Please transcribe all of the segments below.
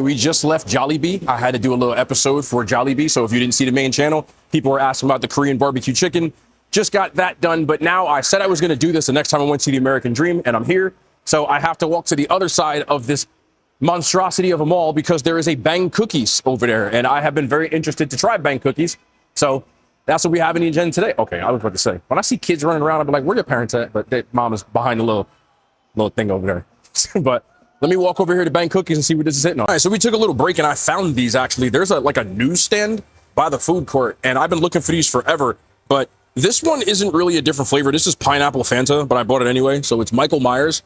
We just left Jollibee. I had to do a little episode for Jollibee. So if you didn't see the main channel, people were asking about the Korean barbecue chicken. Just got that done. But now I said I was going to do this the next time I went to the American Dream, and I'm here. So I have to walk to the other side of this monstrosity of a mall because there is a Bang Cookies over there. And I have been very interested to try Bang Cookies. So that's what we have in the agenda today. Okay, I was about to say, when I see kids running around, I'll be like, where your parents at? But their mom is behind the little thing over there. But let me walk over here to Bang Cookies and see what this is hitting on. All right, so we took a little break and I found these actually. There's like a newsstand by the food court and I've been looking for these forever, but this one isn't really a different flavor. This is pineapple Fanta, but I bought it anyway. So it's Michael Myers,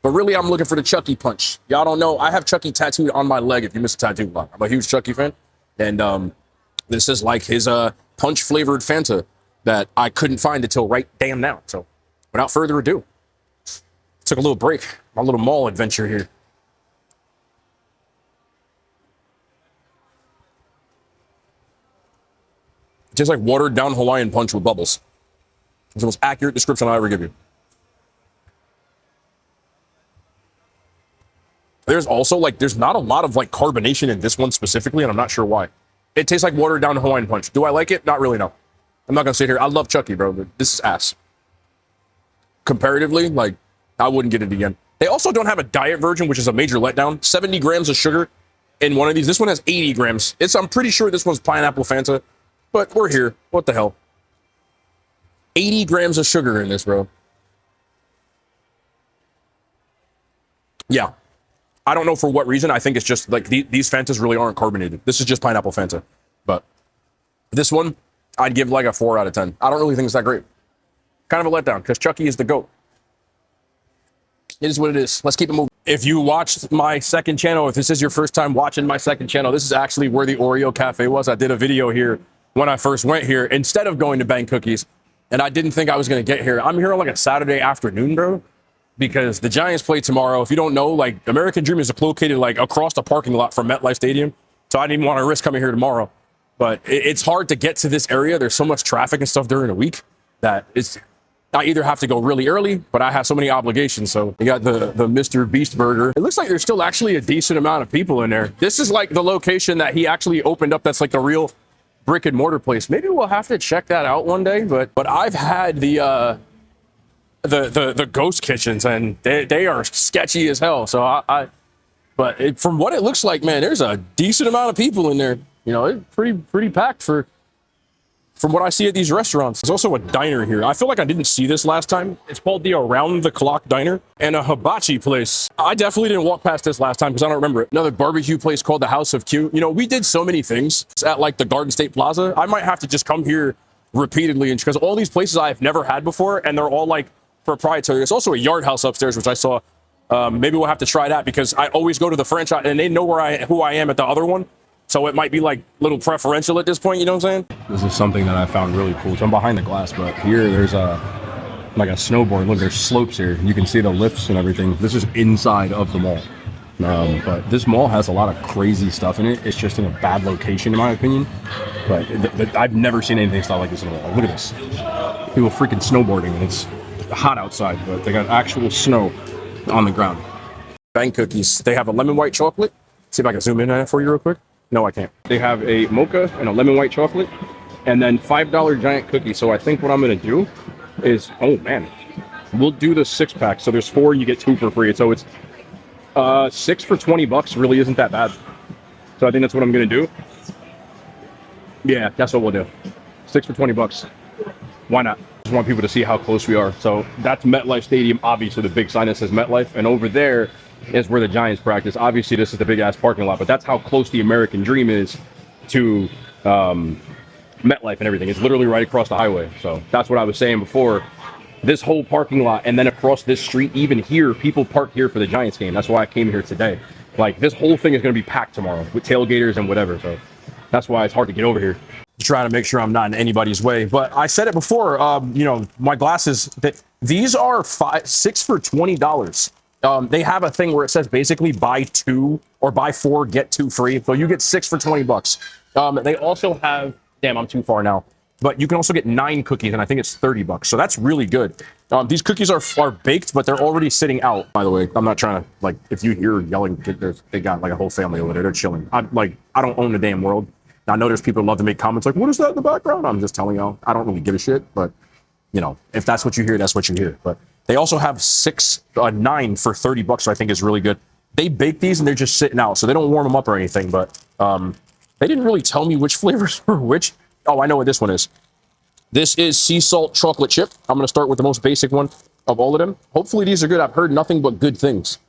but really I'm looking for the Chucky Punch. Y'all don't know, I have Chucky tattooed on my leg if you missed a tattoo block. I'm a huge Chucky fan. And this is like his punch flavored Fanta that I couldn't find until right damn now. So without further ado, took a little break, my little mall adventure here. Tastes like watered down Hawaiian punch with bubbles. It's the most accurate description I'll ever give you. There's also like, there's not a lot of like carbonation in this one specifically, and I'm not sure why. It tastes like watered down Hawaiian punch. Do I like it? Not really, no. I'm not gonna sit here. I love Chucky, bro, but this is ass. Comparatively, like, I wouldn't get it again. They also don't have a diet version, which is a major letdown. 70 grams of sugar in one of these. This one has 80 grams. I'm pretty sure this one's pineapple Fanta. But we're here. What the hell? 80 grams of sugar in this, bro. Yeah. I don't know for what reason. I think it's just like these Fantas really aren't carbonated. This is just pineapple Fanta. But this one, I'd give like a 4 out of 10. I don't really think it's that great. Kind of a letdown because Chucky is the GOAT. It is what it is. Let's keep it moving. If you watched my second channel, if this is your first time watching my second channel, this is actually where the Oreo Cafe was. I did a video here when I first went here, instead of going to Bang Cookies, and I didn't think I was going to get here. I'm here on like a Saturday afternoon, bro, because the Giants play tomorrow. If you don't know, like, American Dream is located like across the parking lot from MetLife Stadium, so I didn't want to risk coming here tomorrow. But it's hard to get to this area. There's so much traffic and stuff during the week that I either have to go really early, but I have so many obligations. So you got the Mr. Beast Burger. It looks like there's still actually a decent amount of people in there. This is like the location that he actually opened up. That's like the real brick and mortar place. Maybe we'll have to check that out one day. But I've had the ghost kitchens and they are sketchy as hell. So from what it looks like, man, there's a decent amount of people in there. You know, it's pretty packed from what I see at these restaurants. There's also a diner here. I feel like I didn't see this last time. It's called the Around the Clock Diner and a hibachi place. I definitely didn't walk past this last time because I don't remember it. Another barbecue place called the House of Q. You know, we did so many things at like the Garden State Plaza. I might have to just come here repeatedly because all these places I've never had before and they're all like proprietary. There's also a Yard House upstairs, which I saw. Maybe we'll have to try that because I always go to the franchise and they know who I am at the other one. So it might be like a little preferential at this point, you know what I'm saying? This is something that I found really cool. So I'm behind the glass, but here there's like a snowboard. Look, there's slopes here. You can see the lifts and everything. This is inside of the mall. But this mall has a lot of crazy stuff in it. It's just in a bad location, in my opinion. But I've never seen anything style like this in a mall. Look at this. People freaking snowboarding, and it's hot outside, but they got actual snow on the ground. Bang Cookies. They have a lemon white chocolate. See if I can zoom in on it for you real quick. No, I can't. They have a mocha and a lemon white chocolate and then $5 giant cookie. So I think what I'm going to do is, oh man, we'll do the 6-pack. So there's 4, you get 2 for free. So it's 6 for $20 really isn't that bad. So I think that's what I'm going to do. Yeah, that's what we'll do. 6 for $20. Why not? Just want people to see how close we are. So that's MetLife Stadium, obviously the big sign that says MetLife. And over there is where the Giants practice. Obviously, this is the big-ass parking lot, but that's how close the American Dream is to MetLife and everything. It's literally right across the highway. So that's what I was saying before. This whole parking lot and then across this street, even here, people park here for the Giants game. That's why I came here today. Like, this whole thing is going to be packed tomorrow with tailgaters and whatever. So that's why it's hard to get over here. Trying to make sure I'm not in anybody's way. But I said it before, you know, my glasses, these are 6 for $20. They have a thing where it says basically buy 2 or buy 4, get 2 free. So you get 6 for $20. They also have, damn, I'm too far now. but you can also get 9 cookies, and I think it's $30. So that's really good. These cookies are baked, but they're already sitting out. By the way, I'm not trying to, like, if you hear yelling, they got like a whole family over there. They're chilling. I don't own the damn world. I know there's people who love to make comments like, what is that in the background? I'm just telling y'all, I don't really give a shit, but you know, if that's what you hear, that's what you hear. But they also have 9 for $30, so I think is really good. They bake these and they're just sitting out, so they don't warm them up or anything, but they didn't really tell me which flavors were which. Oh, I know what this one is. This is sea salt chocolate chip. I'm going to start with the most basic one of all of them. Hopefully these are good. I've heard nothing but good things.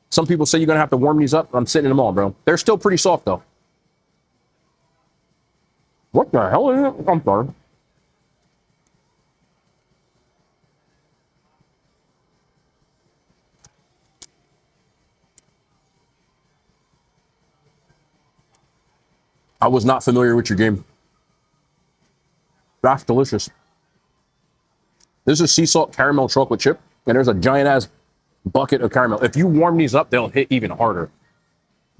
Some people say you're going to have to warm these up. I'm sitting in them all, bro. They're still pretty soft, though. What the hell is it? I'm sorry. I was not familiar with your game. That's delicious. This is sea salt caramel chocolate chip, and there's a giant ass bucket of caramel. If you warm these up, they'll hit even harder.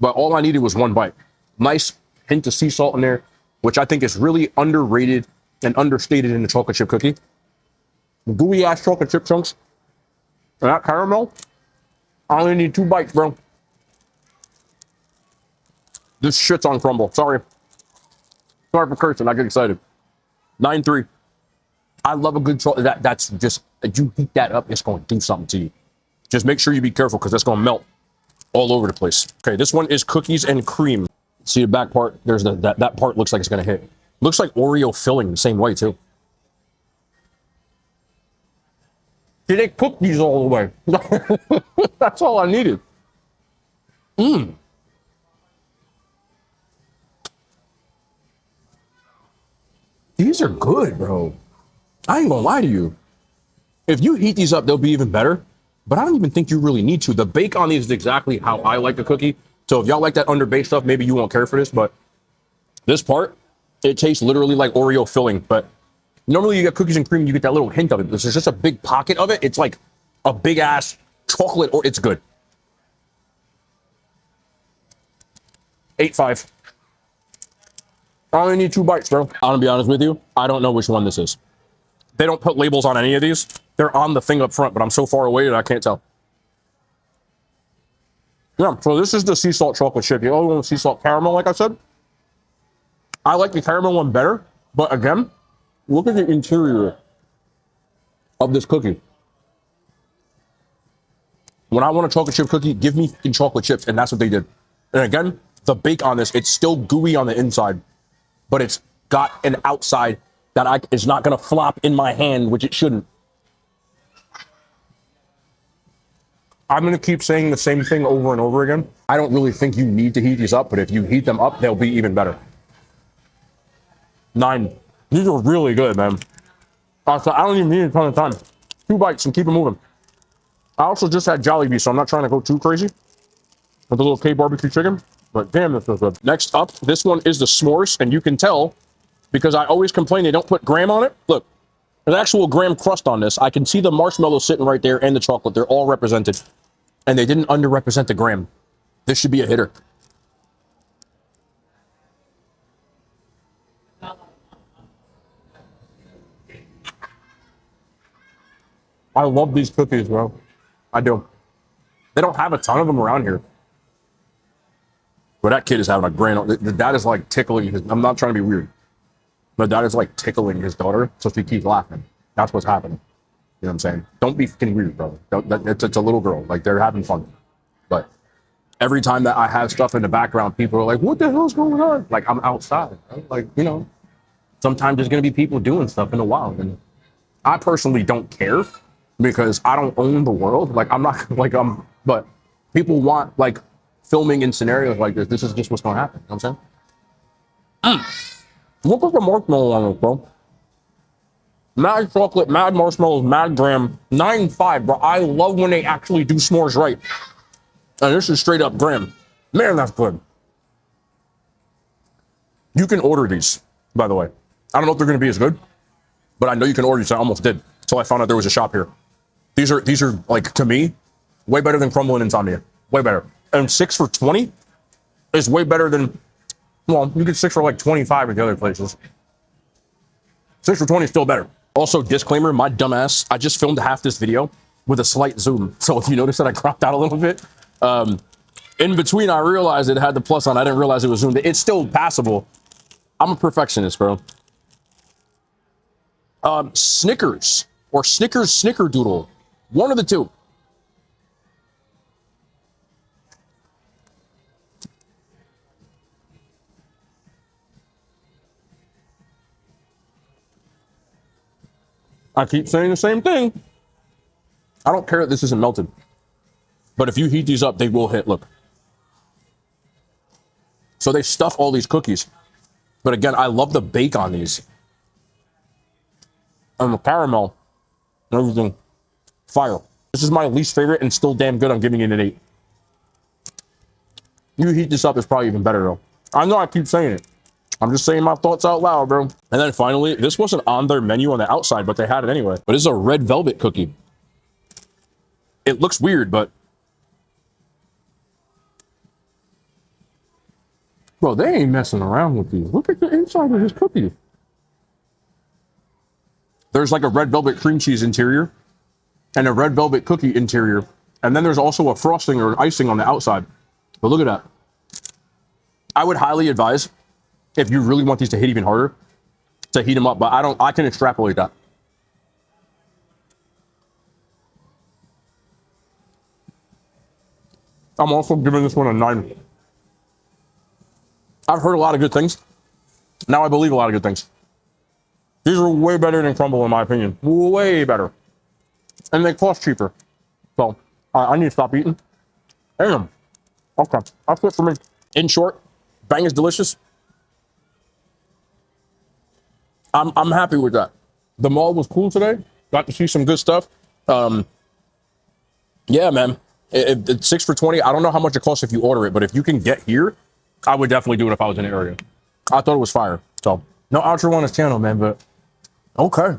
But all I needed was one bite. Nice hint of sea salt in there, which I think is really underrated and understated in the chocolate chip cookie. Gooey ass chocolate chip chunks. And that caramel, I only need 2 bites, bro. This shit's on Crumbl. Sorry. Sorry for cursing. I get excited. 9-3. I love a good chocolate. That's just, you heat that up, it's going to do something to you. Just make sure you be careful because that's going to melt all over the place. Okay, this one is cookies and cream. See the back part? There's that part looks like it's going to hit. Looks like Oreo filling the same way, too. See, they cook these all the way. That's all I needed. These are good, bro. I ain't gonna lie to you. If you heat these up, they'll be even better. But I don't even think you really need to. The bake on these is exactly how I like a cookie. So if y'all like that underbaked stuff, maybe you won't care for this. But this part, it tastes literally like Oreo filling. But normally you get cookies and cream, you get that little hint of it. This is just a big pocket of it. It's like a big ass chocolate, or it's good. 8-5. I only need 2 bites, bro. I'm gonna be honest with you. I don't know which one this is. They don't put labels on any of these. They're on the thing up front, but I'm so far away that I can't tell. Yeah, so this is the sea salt chocolate chip. The other one was sea salt caramel, like I said. I like the caramel one better, but again, look at the interior of this cookie. When I want a chocolate chip cookie, give me chocolate chips, and that's what they did. And again, the bake on this, it's still gooey on the inside, but it's got an outside that is not going to flop in my hand, which it shouldn't. I'm going to keep saying the same thing over and over again. I don't really think you need to heat these up, but if you heat them up, they'll be even better. 9. These are really good, man. I don't even need a ton of time. 2 bites and keep it moving. I also just had Jollibee, so I'm not trying to go too crazy with the little K barbecue chicken, but damn, this is good. Next up, this one is the s'mores, and you can tell because I always complain they don't put graham on it. Look, there's actual graham crust on this. I can see the marshmallow sitting right there and the chocolate. They're all represented, and they didn't underrepresent the graham. This should be a hitter. I love these cookies, bro. I do. They don't have a ton of them around here. But that kid is having a grand... The dad is like tickling his... I'm not trying to be weird. But dad is like tickling his daughter so she keeps laughing. That's what's happening. You know what I'm saying? Don't be fucking weird, bro. It's a little girl. Like, they're having fun. But every time that I have stuff in the background, people are like, what the hell's going on? Like, I'm outside. Right? Like, you know, sometimes there's going to be people doing stuff in the wild. And I personally don't care because I don't own the world. Like, I'm not, like, but people want, like, filming in scenarios like this. This is just what's going to happen. You know what I'm saying? Look at the marshmallow on this, bro. Mad chocolate, mad marshmallows, mad graham. 9-5, bro. I love when they actually do s'mores right. And this is straight up graham. Man, that's good. You can order these, by the way. I don't know if they're going to be as good, but I know you can order these. I almost did until I found out there was a shop here. These are like, to me, way better than Crumbl and Insomnia. Way better. And 6 for $20 is way better than, well, you get 6 for like 25 at the other places. 6 for 20 is still better. Also, disclaimer, my dumbass, I just filmed half this video with a slight zoom. So if you notice that I cropped out a little bit, in between, I realized it had the plus on. I didn't realize it was zoomed. It's still passable. I'm a perfectionist, bro. Snickers or Snickers Snickerdoodle. One of the two. I keep saying the same thing. I don't care that this isn't melted. But if you heat these up, they will hit. Look. So they stuff all these cookies. But again, I love the bake on these. And the caramel and everything. Fire. This is my least favorite and still damn good. I'm giving it an 8. You heat this up, it's probably even better though. I know I keep saying it. I'm just saying my thoughts out loud, bro. And then finally, this wasn't on their menu on the outside, but they had it anyway. But this is a red velvet cookie. It looks weird, but... Bro, they ain't messing around with these. Look at the inside of this cookie. There's like a red velvet cream cheese interior and a red velvet cookie interior. And then there's also a frosting or icing on the outside. But look at that. I would highly advise, if you really want these to hit even harder, to heat them up. But I can extrapolate that. I'm also giving this one a 9. I've heard a lot of good things. Now I believe a lot of good things. These are way better than Crumbl, in my opinion. Way better. And they cost cheaper. So, I need to stop eating. Damn. Okay, that's it for me. In short, Bang is delicious. I'm happy with that. The mall was cool today. Got to see some good stuff. Yeah, man. It's 6 for 20. I don't know how much it costs if you order it, but if you can get here, I would definitely do it if I was in the area. I thought it was fire. So, no outro on this channel, man, but okay.